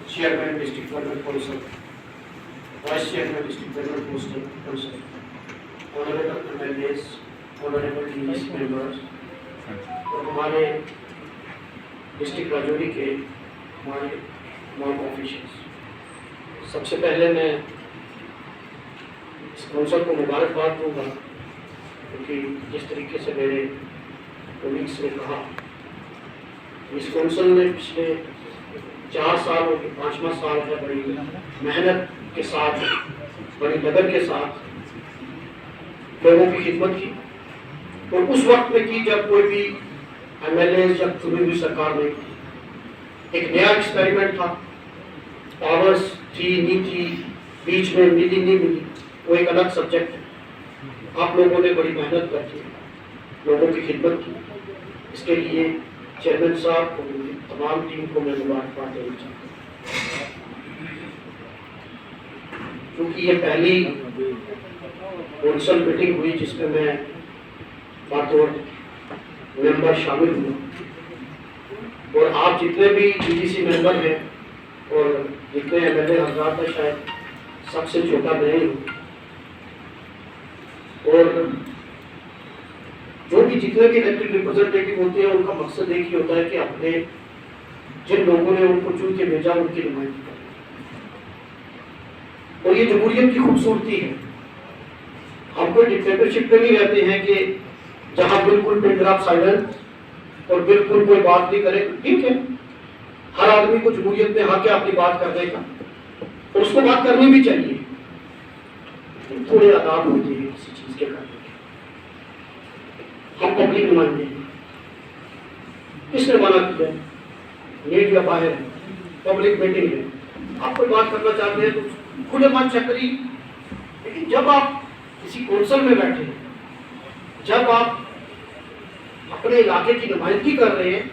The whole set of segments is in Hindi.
Chairman District Government Council, Vice Chairman District Government Council, Honorable MLAs, Honorable DEC members और हमारे डिस्ट्रिक्ट राजौरी के हमारे तमाम ऑफिशियल्स, सबसे पहले मैं इस काउंसिल को मुबारकबाद दूंगा क्योंकि जिस तरीके से मेरे कोलीग्स ने कहा, इस काउंसिल ने पिछले 4 साल और 5वां साल है बड़ी मेहनत के साथ, बड़ी लगन के साथ लोगों की खिदमत की और उस वक्त में की जब कोई भी एमएलए जब चुनी हुई सरकार ने एक नया एक्सपेरिमेंट था, पावर्स थी नहीं थी, बीच में मिली नहीं मिली, वो एक अलग सब्जेक्ट है। आप लोगों ने बड़ी मेहनत करके लोगों की खिदमत की, इसके लिए चेयरमैन साहब और तमाम टीम को मैं मुबारकबाद देना चाहता हूँ। क्योंकि ये पहली काउंसिल मीटिंग हुई जिसमें मैं बातों मेंबर शामिल हुआ और आप जितने भी डीडीसी मेंबर हैं और जितने एमएलए हजरात हैं, शायद सबसे छोटा मैं ही हूँ। और जो भी जितने भी इलेक्टेड रिप्रेजेंटेटिव होते हैं उनका मकसद एक ही होता है कि अपने जिन लोगों ने उनको चुन के भेजा उनकी नुमाइंदगी करें। और ये जमहूरियत की खूबसूरती है। हम कोई डिक्टेटरशिप पे नहीं रहते हैं कि जहां बिल्कुल पिन ड्रॉप साइलेंट और बिल्कुल कोई बात नहीं करे। ठीक है, हर आदमी को जमहूरियत में हक है अपनी बात करने का और उसको बात करनी भी चाहिए, थोड़े आदाब होते हैं किसी चीज के करने के। हम पब्लिक नुमाइंदे हैं, किसने मना किया? मीडिया बाहर है, पब्लिक मीटिंग है, आप कोई बात करना चाहते हैं तो खुले मन से करिए। लेकिन जब आप किसी काउंसिल में बैठे हैं, जब आप अपने इलाके की नुमाइंदगी कर रहे हैं,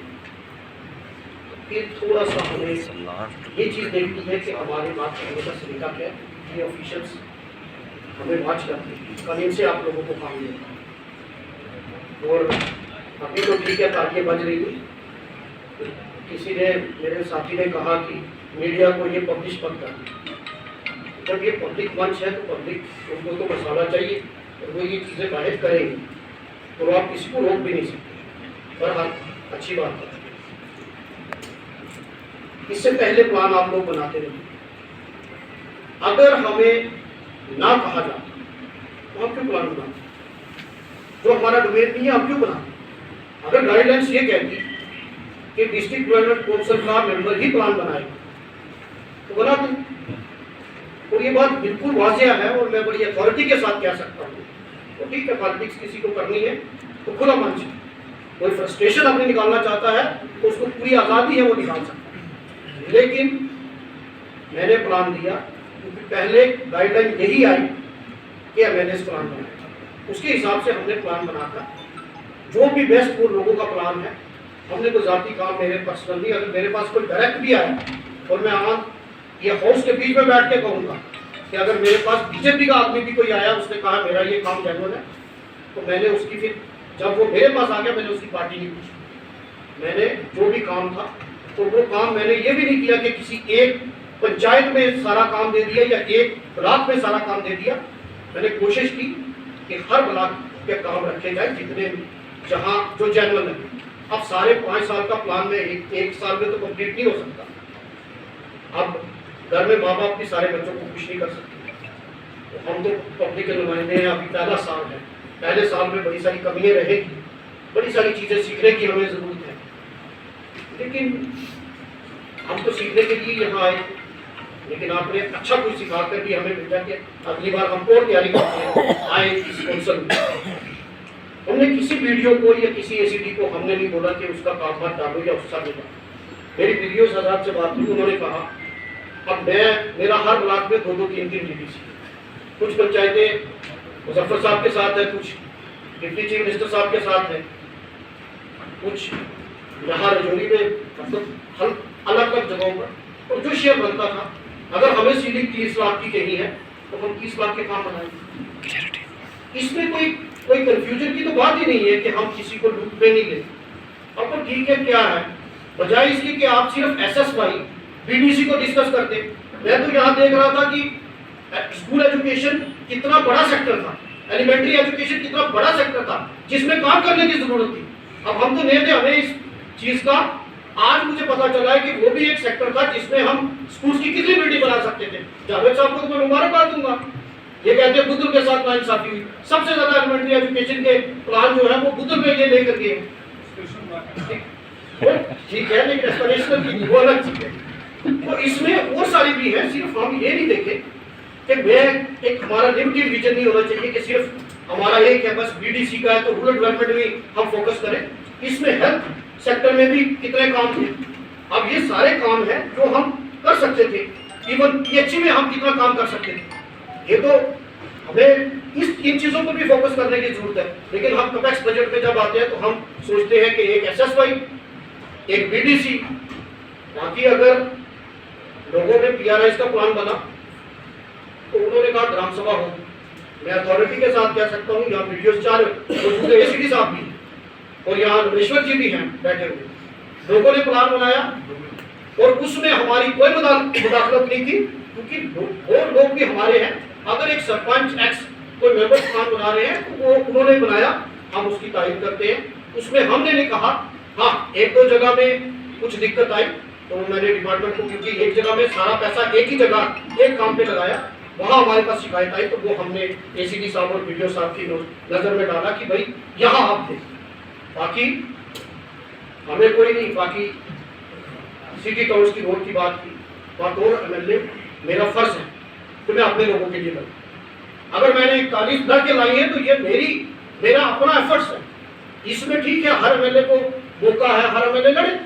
तो फिर थोड़ा सा हमें ये चीज़ देखनी है कि हमारे बात करने का तरीका क्या है। ये ऑफिशियल्स हमें वॉच करते हैं, कानून से आप लोगों को काम देना। और अभी तो ठीक है, तालियां बज रही हुई। किसी ने, मेरे साथी ने कहा कि मीडिया को ये पब्लिश मत कर। जब ये पब्लिक मंच है तो पब्लिक उनको तो मसाला चाहिए और वो ये चीज़ें बाहर करेंगे तो आप किसी को रोक भी नहीं सकते। पर हाँ, अच्छी बात है, इससे पहले प्लान आप लोग बनाते रहिए। अगर हमें ना कहा जाता तो हम क्यों प्लान बनाते? जो हमारा डोमेन नहीं है हम क्यों बनाते? अगर गाइडलाइंस ये कहती कि डिस्ट्रिक्ट डेवलपमेंट काउंसिल का मेंबर ही प्लान बनाएगा तो बना दें। और ये बात बिल्कुल वाजिया है और मैं बड़ी अथॉरिटी के साथ कह सकता हूँ। तो ठीक है, पॉलिटिक्स किसी को करनी है तो खुला मंच है, कोई फ्रस्ट्रेशन अपने निकालना चाहता है तो उसको पूरी आज़ादी है, वो निकाल सकता है। लेकिन मैंने प्लान दिया क्योंकि पहले गाइडलाइन यही आई कि एमएलए प्लान बनाए, उसके हिसाब से हमने प्लान बनाकर जो भी बेस्ट वो लोगों का प्लान है। हमने कोई जाती काम मेरे पर्सनल नहीं, अगर मेरे पास कोई डायरेक्ट भी आया और मैं आज ये हाउस के बीच में बैठ के कहूँगा कि अगर मेरे पास बीजेपी का आदमी भी कोई आया, उसने कहा मेरा ये काम जेन्युइन है, तो मैंने उसकी, फिर जब वो मेरे पास आ गया मैंने उसकी पार्टी नहीं पूछी। मैंने जो भी काम था तो वो काम मैंने ये भी नहीं किया कि किसी एक पंचायत में सारा काम दे दिया या एक ब्लॉक में सारा काम दे दिया। मैंने कोशिश की कि हर ब्लॉक के काम रखे जाए जितने जहाँ जो जेन्युइन है। अब सारे 5 साल का प्लान में एक साल में तो कंप्लीट नहीं हो सकता। अब घर में माँ बाप भी सारे बच्चों को खुश नहीं कर सकते, तो हम तो पब्लिक के नुमाइंदे हैं। अभी पहला साल है, पहले साल में बड़ी सारी कमियां रहेगी, बड़ी सारी चीज़ें सीखने की हमें ज़रूरत है। लेकिन हम तो सीखने के लिए यहाँ आए, लेकिन आपने अच्छा कुछ सिखा कर भी हमें भेजा कि अगली बार हम और तैयारी करते हैं आए इस काउंसिल में। हमने किसी वीडियो को या किसी एसीडी को हमने नहीं बोला कि उसका काम मत डालो या उसका नहीं डालो। मेरी वीडियो साहब से बात हुई, उन्होंने कहा अब मेरा हर ब्लॉक में 2-3 डीडीसी, कुछ पंचायतें मुजफ्फर साहब के साथ है, कुछ डिप्टी चीफ मिनिस्टर साहब के साथ है, कुछ यहाँ रजौरी में, मतलब अलग अलग जगहों पर। और जो शेयर बनता था, अगर हमें सीलिंग 30 लाख की कही है तो हम 30 लाख के काम बनाएंगे। इसमें कोई कंफ्यूजन की तो बात ही नहीं है कि हम किसी को लूट पे नहीं लेते। अब तो ठीक है, क्या है बजाय इसकी कि आप सिर्फ SSY BDC को डिस्कस करते। मैं तो यहाँ देख रहा था कि स्कूल एजुकेशन कितना बड़ा सेक्टर था, एलिमेंट्री एजुकेशन कितना बड़ा सेक्टर था जिसमें काम करने की जरूरत थी। अब हम तो नए थे, हमें इस चीज का आज मुझे पता चला है कि वो भी एक सेक्टर था जिसमें हम स्कूल की कितनी बिल्डिंग बना सकते थे। जावेद साहब को तो मैं मुबारकबाद दूंगा, ये कहते हैं बुद्धू के साथ नाइंसाफी हुई। सबसे ज्यादा एलिमेंट्री एजुकेशन के प्लान जो है वो बुद्धू पे ये लेकर के ठीक है, लेकिन एस्पिरेशनल की वो अलग चीज है। तो इसमें और सारी भी है, सिर्फ हम ये नहीं देखें कि मैं एक हमारा लिमिटेड विजन नहीं होना चाहिए कि सिर्फ हमारा एक है बस BDC का है तो रूरल डेवलपमेंट में हम फोकस करें। इसमें हेल्थ सेक्टर में भी कितने काम थे। अब ये सारे काम हैं जो हम कर सकते थे, इवन PH में हम कितना काम कर सकते थे। ये तो हमें इन चीजों पर भी फोकस करने की जरूरत है। लेकिन हम कैपेक्स बजट में जब आते हैं तो हम सोचते हैं कि एक SSY, एक BDC, बाकी अगर लोगों ने PRIs का प्लान बना तो उन्होंने कहा ग्राम सभा हो। मैं अथॉरिटी के साथ कह सकता हूँ, यहाँ वीडियो 4 ACD साहब भी और यहाँ रमेश्वर जी भी हैं बैठे हुए। लोगों ने प्लान बनाया और उसमें हमारी कोई मुदाखलत नहीं थी, क्योंकि और लोग भी हमारे हैं। अगर एक सरपंच एक्स कोई मेंबर प्लान बना रहे हैं तो वो उन्होंने बनाया, हम उसकी तारीफ करते हैं। उसमें हमने नहीं कहा, हाँ 1-2 जगह में कुछ दिक्कत आई तो मैंने डिपार्टमेंट को, क्योंकि एक जगह में सारा पैसा एक ही जगह एक काम पे लगाया, वहां हमारे पास शिकायत आई तो वो हमने ACD साहब और वीडियो साहब की नजर में डाला कि भाई यहाँ आप थे। बाकी हमें कोई नहीं, बाकी सिटी टाउन की रोड की बात की, बतौर MLA मेरा फर्ज है कि मैं अपने लोगों के लिए करूं। अगर मैंने 41 लड़के लाई है तो ये मेरा अपना एफर्ट्स है। इसमें ठीक है हर MLA को मौका है, हर MLA लड़े।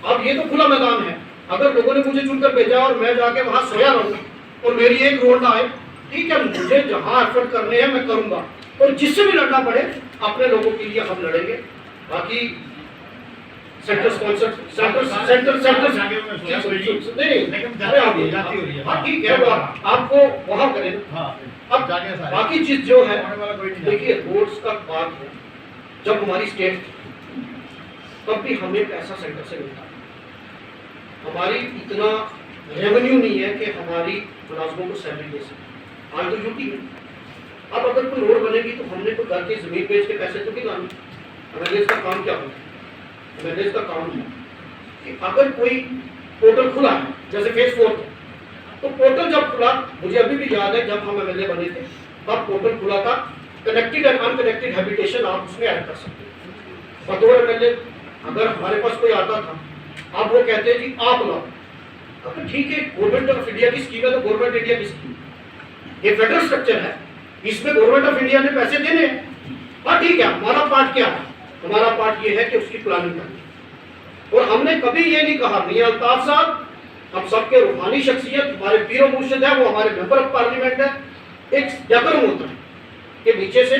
अब ये तो खुला मैदान है, अगर लोगों ने मुझे चुनकर भेजा और मैं जाके वहां सोया रहूं और मेरी एक रोड ना आए, ठीक है, मुझे जहां एफर्ट करने हैं मैं करूंगा और जिससे भी लड़ना पड़े अपने लोगों के लिए हम लड़ेंगे। बाकी सेंटर स्पॉन्सर ठीक है, आपको वहां करें। अब बाकी चीज जो है, देखिए रोड्स का बात है, जब हमारी स्टेट तब भी हमें पैसा सेंटर से मिलता है। हमारी इतना रेवेन्यू नहीं है कि हमारी मुलाजमों को सैलरी दे सके। आज तो ड्यूटी है। अब अगर कोई रोड बनेगी तो हमने तो घर की जमीन बेच के पैसे तो नहीं लाने। MLA का काम क्या होता है? MLA का काम है कि अगर कोई पोर्टल खुला है, जैसे फेज 4 तो पोर्टल जब खुला, मुझे अभी भी याद है जब हम MLA बने थे तब पोर्टल खुला था, कनेक्टेड एंड अनकनेक्टेड हैबिटेशन आप उसमें ऐड कर सकते हैं। बतौर MLA अगर हमारे पास कोई आता था, आप वो कहते हैं जी आप लाओ, तो ठीक है, गवर्नमेंट ऑफ इंडिया की स्कीम है तो गवर्नमेंट इंडिया की स्कीम, ये फेडरल स्ट्रक्चर है, इसमें गवर्नमेंट ऑफ इंडिया ने पैसे देने हैं। हाँ ठीक है, हमारा पार्ट क्या है? हमारा पार्ट ये है कि उसकी प्लानिंग करनी। और हमने कभी ये नहीं कहा, मियां अल्ताफ साहब हम सबके रूहानी शख्सियत, हमारे पीर मुर्शिद है, वो हमारे मेंबर ऑफ पार्लियामेंट है। एक जबरम होता है कि नीचे से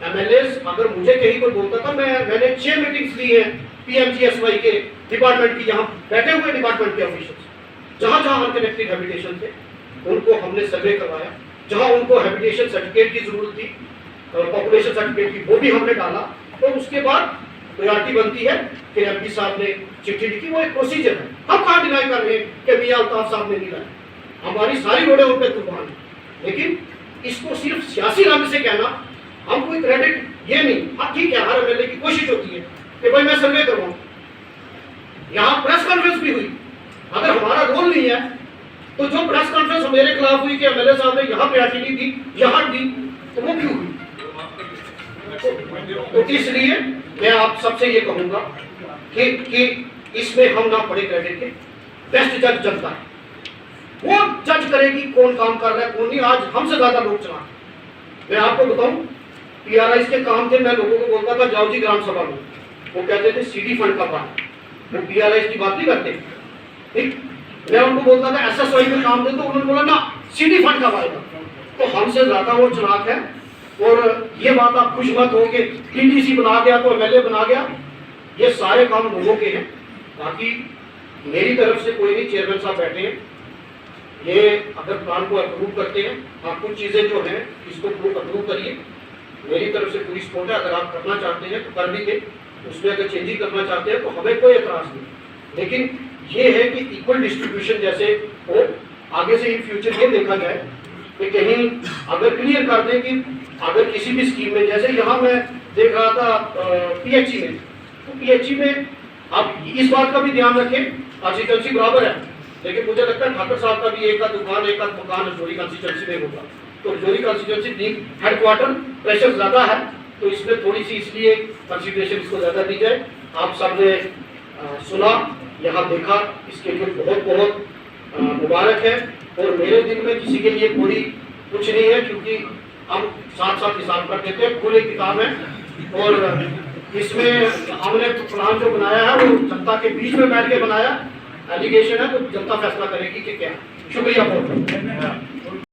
MLAs, अगर मुझे कहीं कोई बोलता था, मैंने 6 मीटिंग्स ली है PMGSY के डिपार्टमेंट की, यहाँ बैठे हुए डिपार्टमेंट के ऑफिसर्स, जहाँ जहाँ अनकनेक्टेड हैबिटेशन थे उनको हमने सर्वे करवाया, जहाँ उनको हैबिटेशन सर्टिफिकेट की जरूरत थी, पॉपुलेशन सर्टिफिकेट की, वो भी हमने डाला। तो उसके बाद प्रायोरिटी बनती है, फिर MP साहब ने चिट्ठी लिखी, वो एक प्रोसीजर है। हम कहाँ डिनाई कर रहे हैं कि मियां अल्ताफ साहब ने नहीं लाया, हमारी सारी रोडें उन पर कुर्बान है। लेकिन इसको सिर्फ सियासी रंग से कहना, हम कोई क्रेडिट ये नहीं। हाँ ठीक है, हर MLA की कोशिश होती है कि भाई मैं सर्वे करवाऊं। यहाँ प्रेस कॉन्फ्रेंस भी हुई, अगर हमारा रोल नहीं है तो जो प्रेस कॉन्फ्रेंस मेरे खिलाफ हुई कि MLA साहब ने यहाँ प्रायोरिटी नहीं दी, यहाँ दी, तो वो क्यों हुई? तो इसलिए मैं आप सबसे ये कहूंगा कि इसमें हम ना पड़े क्रेडिट के। बेस्ट जज जनता है, वो जज करेगी कौन काम कर रहा है कौन नहीं। आज हमसे ज्यादा लोग चला। मैं आपको बताऊं, PRIs के काम थे, मैं लोगों को बोलता था जाओ जी ग्राम सभा में, वो कहते थे CD फंड का पान, वो PRIs की बात नहीं करते। ठीक, मैं उनको बोलता था SSY में काम दे, तो उन्होंने बोला ना CD फंड का वायदा। तो हमसे ज्यादा वो चलाक है। और ये बात आप खुश मत हो कि TDC बना गया तो MLA बना गया, ये सारे काम लोगों के हैं। बाकी मेरी तरफ से कोई नहीं, चेयरमैन साहब बैठे हैं, ये अगर प्लान को अप्रूव करते हैं, आप कुछ चीजें जो हैं इसको अप्रूव करिए। मेरी तरफ से पूरी सपोर्ट है, अगर आप करना चाहते हैं तो कर लीजिए। उसमें अगर चेंजिंग करना चाहते हैं तो हमें कोई एतराज नहीं, लेकिन ये है कि इक्वल डिस्ट्रीब्यूशन जैसे हो। आगे से इन फ्यूचर ये देखा जाए कि कहीं अगर क्लियर कर दें कि अगर किसी भी स्कीम में, जैसे यहाँ मैं देख रहा था पीएचई में, तो पीएचई में आप इस बात का भी ध्यान रखें, कंस्टिट्यूंसी बराबर है, लेकिन मुझे लगता है ठाकुर साहब का भी एक आध दुकान एक आध मकान रजौरी कंस्टिट्यूंसी में होगा, तो रजौरी कंस्टिट्यूंसी हेडक्वार्टर प्रेशर ज्यादा है, तो इसमें थोड़ी सी इसलिए कंसिडरेशन इसको ज्यादा दी जाए। आप सबने सुना, यहाँ देखा, इसके लिए बहुत बहुत मुबारक है। और मेरे दिन में किसी के लिए कोई कुछ नहीं है, क्योंकि हम साथ साथ हिसाब कर देते हैं, खुली किताब है। और इसमें हमने प्लान जो बनाया है वो जनता के बीच में बैठ के बनाया, एलिगेशन है तो जनता फैसला करेगी कि क्या। शुक्रिया बहुत।